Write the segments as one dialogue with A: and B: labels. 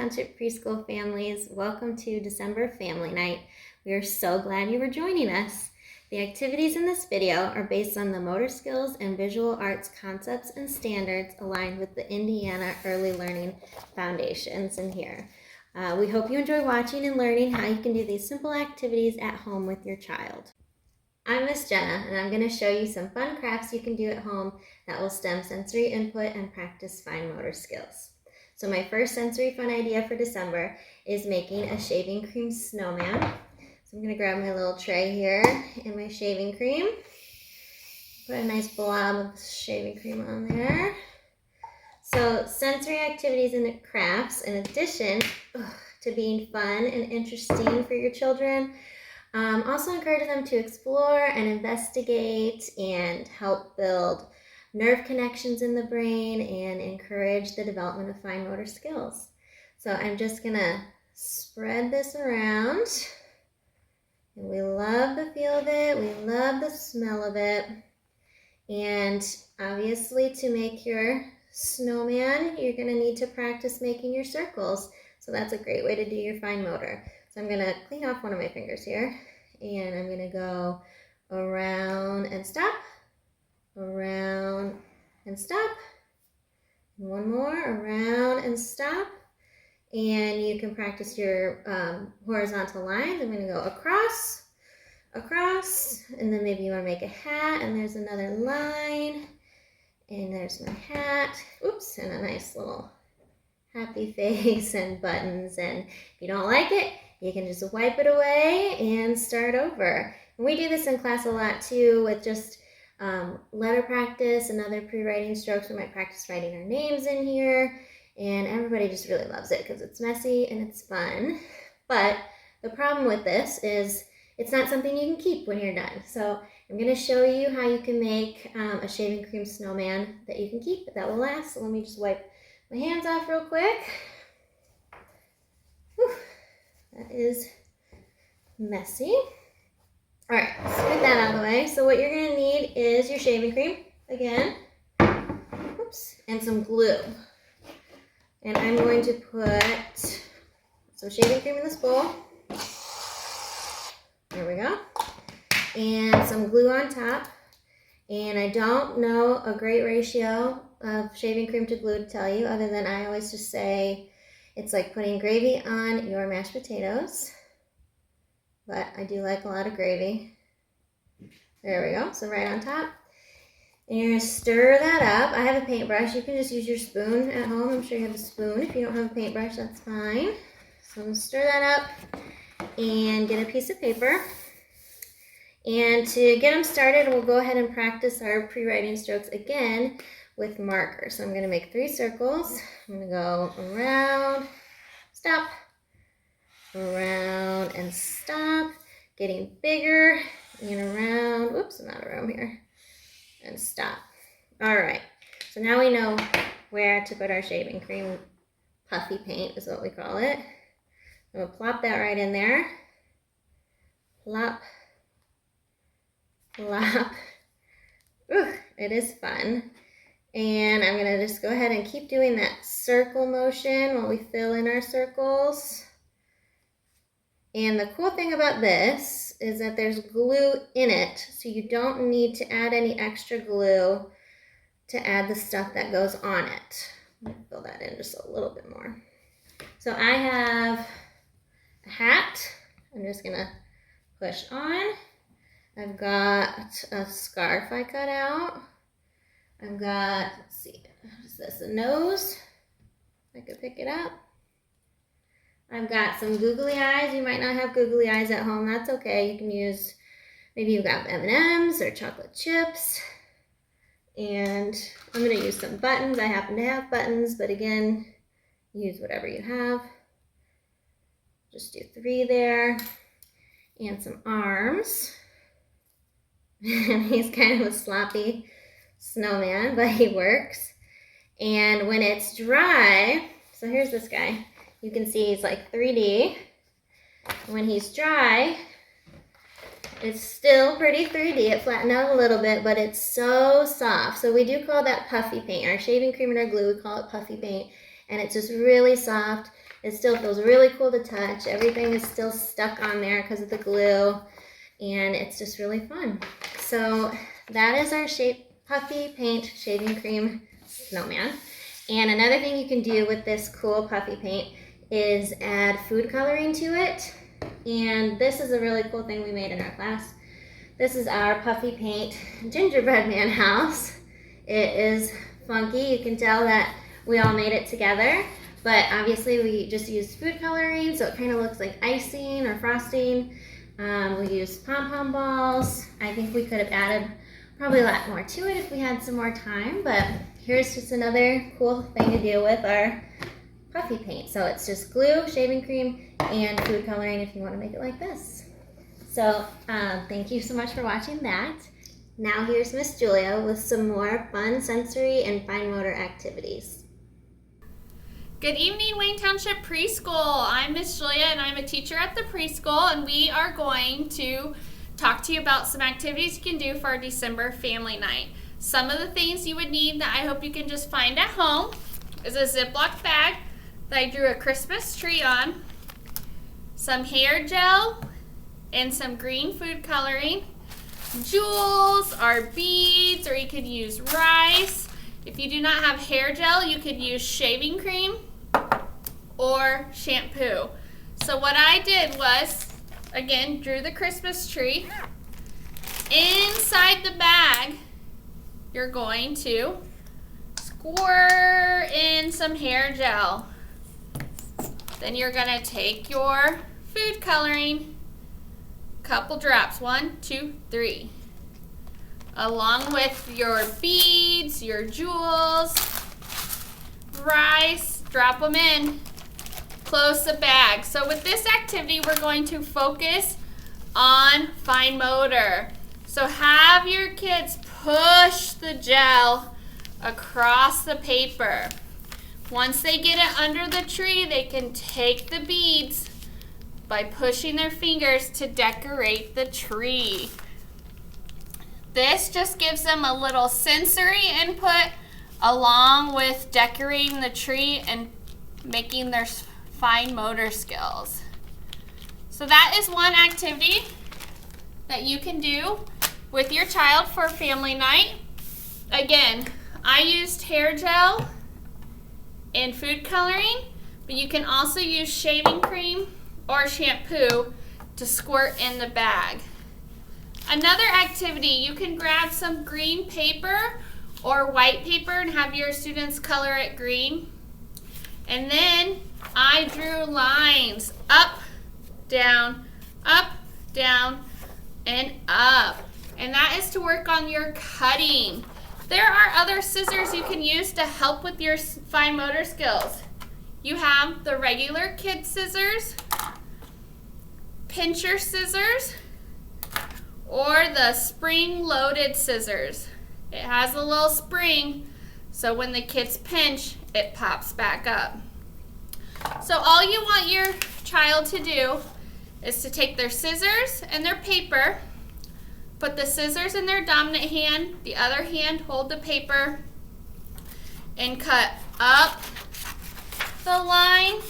A: Township Preschool families. Welcome to December Family Night. We are so glad you were joining us. The activities in this video are based on the motor skills and visual arts concepts and standards aligned with the Indiana Early Learning Foundations in here. We hope you enjoy watching and learning how you can do these simple activities at home with your child. I'm Miss Jenna, and I'm going to show you some fun crafts you can do at home that will stem sensory input and practice fine motor skills. So my first sensory fun idea for December is making a shaving cream snowman. So I'm going to grab my little tray here and my shaving cream. Put a nice blob of shaving cream on there. So sensory activities and crafts, in addition to being fun and interesting for your children, also encourage them to explore and investigate and help build nerve connections in the brain and encourage the development of fine motor skills. So I'm just gonna spread this around. And we love the feel of it, we love the smell of it. And obviously to make your snowman, you're gonna need to practice making your circles. So that's a great way to do your fine motor. So I'm gonna clean off one of my fingers here, and I'm gonna go around and stop, around and stop, one more, around and stop, and you can practice your horizontal lines. I'm gonna go across, across, and then maybe you wanna make a hat, and there's another line, and there's my hat, oops, and a nice little happy face and buttons. And if you don't like it, you can just wipe it away and start over. And we do this in class a lot too, with just letter practice and other pre-writing strokes. We might practice writing our names in here, and everybody just really loves it because it's messy and it's fun. But the problem with this is it's not something you can keep when you're done. So I'm going to show you how you can make a shaving cream snowman that you can keep, that will last. So let me just wipe my hands off real quick. Whew, that is messy. All right, let's get that out of the way. So what you're gonna need is your shaving cream, again, oops, and some glue. And I'm going to put some shaving cream in this bowl. There we go. And some glue on top. And I don't know a great ratio of shaving cream to glue to tell you, other than I always just say it's like putting gravy on your mashed potatoes. But I do like a lot of gravy. There we go, so right on top. And you're gonna stir that up. I have a paintbrush. You can just use your spoon at home. I'm sure you have a spoon. If you don't have a paintbrush, that's fine. So I'm gonna stir that up and get a piece of paper. And to get them started, we'll go ahead and practice our pre-writing strokes again with markers. So I'm gonna make 3 circles. I'm gonna go around, stop, around and stop, getting bigger, and around, whoops, I'm out of room here, and stop. All right, so now we know where to put our shaving cream. Puffy paint is what we call it. I'm gonna plop that right in there. Plop, plop. Ooh, it is fun. And I'm gonna just go ahead and keep doing that circle motion while we fill in our circles. And the cool thing about this is that there's glue in it, so you don't need to add any extra glue to add the stuff that goes on it. Let me fill that in just a little bit more. So I have a hat. I'm just gonna push on. I've got a scarf I cut out. I've got, let's see, what is this, a nose? I could pick it up. I've got some googly eyes. You might not have googly eyes at home. That's okay. You can use, maybe you've got M&Ms or chocolate chips. And I'm going to use some buttons. I happen to have buttons, but again, use whatever you have. Just do 3 there. And some arms. He's kind of a sloppy snowman, but he works. And when it's dry, so here's this guy. You can see he's like 3D. When he's dry, it's still pretty 3D. It flattened out a little bit, but it's so soft. So we do call that puffy paint. Our shaving cream and our glue, we call it puffy paint. And it's just really soft. it still feels really cool to touch. Everything is still stuck on there because of the glue, and it's just really fun. So that is our puffy paint shaving cream snowman. And another thing you can do with this cool puffy paint is add food coloring to it. And this is a really cool thing we made in our class. This is our puffy paint gingerbread man house. It is funky. You can tell that we all made it together, but obviously we just used food coloring, so it kind of looks like icing or frosting. We used pom-pom balls. I think we could have added probably a lot more to it if we had some more time, but here's just another cool thing to do with our puffy paint. So it's just glue, shaving cream, and food coloring if you want to make it like this. So thank you so much for watching that. Now here's Miss Julia with some more fun sensory and fine motor activities.
B: Good evening, Wayne Township Preschool. I'm Miss Julia and I'm a teacher at the preschool, and we are going to talk to you about some activities you can do for our December family night. Some of the things you would need that I hope you can just find at home is a Ziploc bag that I drew a Christmas tree on, some hair gel, and some green food coloring, jewels or beads, or you could use rice. If you do not have hair gel, you could use shaving cream or shampoo. So what I did was, again, drew the Christmas tree. Inside the bag, you're going to squirt in some hair gel. Then you're going to take your food coloring, couple drops, 1, 2, 3, along with your beads, your jewels, rice, drop them in, close the bag. So with this activity, we're going to focus on fine motor. So have your kids push the gel across the paper. Once they get it under the tree, they can take the beads by pushing their fingers to decorate the tree. This just gives them a little sensory input along with decorating the tree and making their fine motor skills. So that is one activity that you can do with your child for family night. Again, I used hair gel and food coloring, but you can also use shaving cream or shampoo to squirt in the bag. Another activity, you can grab some green paper or white paper and have your students color it green. And then I drew lines up, down, and up. And that is to work on your cutting. There are other scissors you can use to help with your fine motor skills. You have the regular kid scissors, pincher scissors, or the spring-loaded scissors. It has a little spring, so when the kids pinch, it pops back up. So all you want your child to do is to take their scissors and their paper, put the scissors in their dominant hand, the other hand hold the paper, and cut up the line,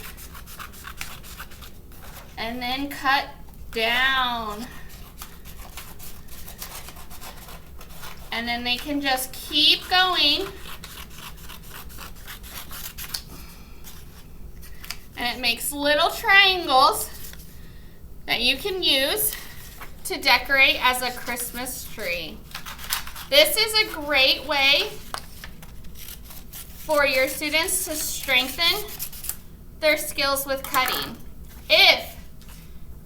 B: and then cut down. And then they can just keep going. And it makes little triangles that you can use to decorate as a Christmas tree. This is a great way for your students to strengthen their skills with cutting. If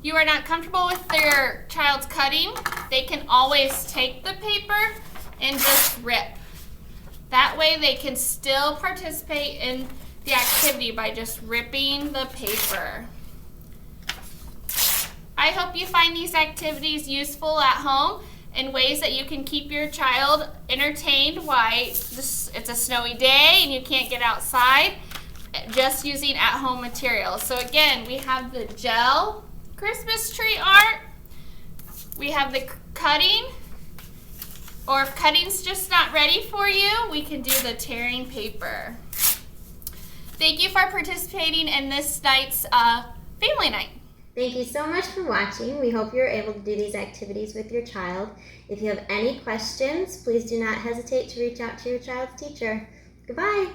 B: you are not comfortable with their child's cutting, they can always take the paper and just rip. That way they can still participate in the activity by just ripping the paper. I hope you find these activities useful at home in ways that you can keep your child entertained while it's a snowy day and you can't get outside, just using at-home materials. So again, we have the gel Christmas tree art, we have the cutting, or if cutting's just not ready for you, we can do the tearing paper. Thank you for participating in this night's family night.
A: Thank you so much for watching. We hope you're able to do these activities with your child. If you have any questions, please do not hesitate to reach out to your child's teacher. Goodbye.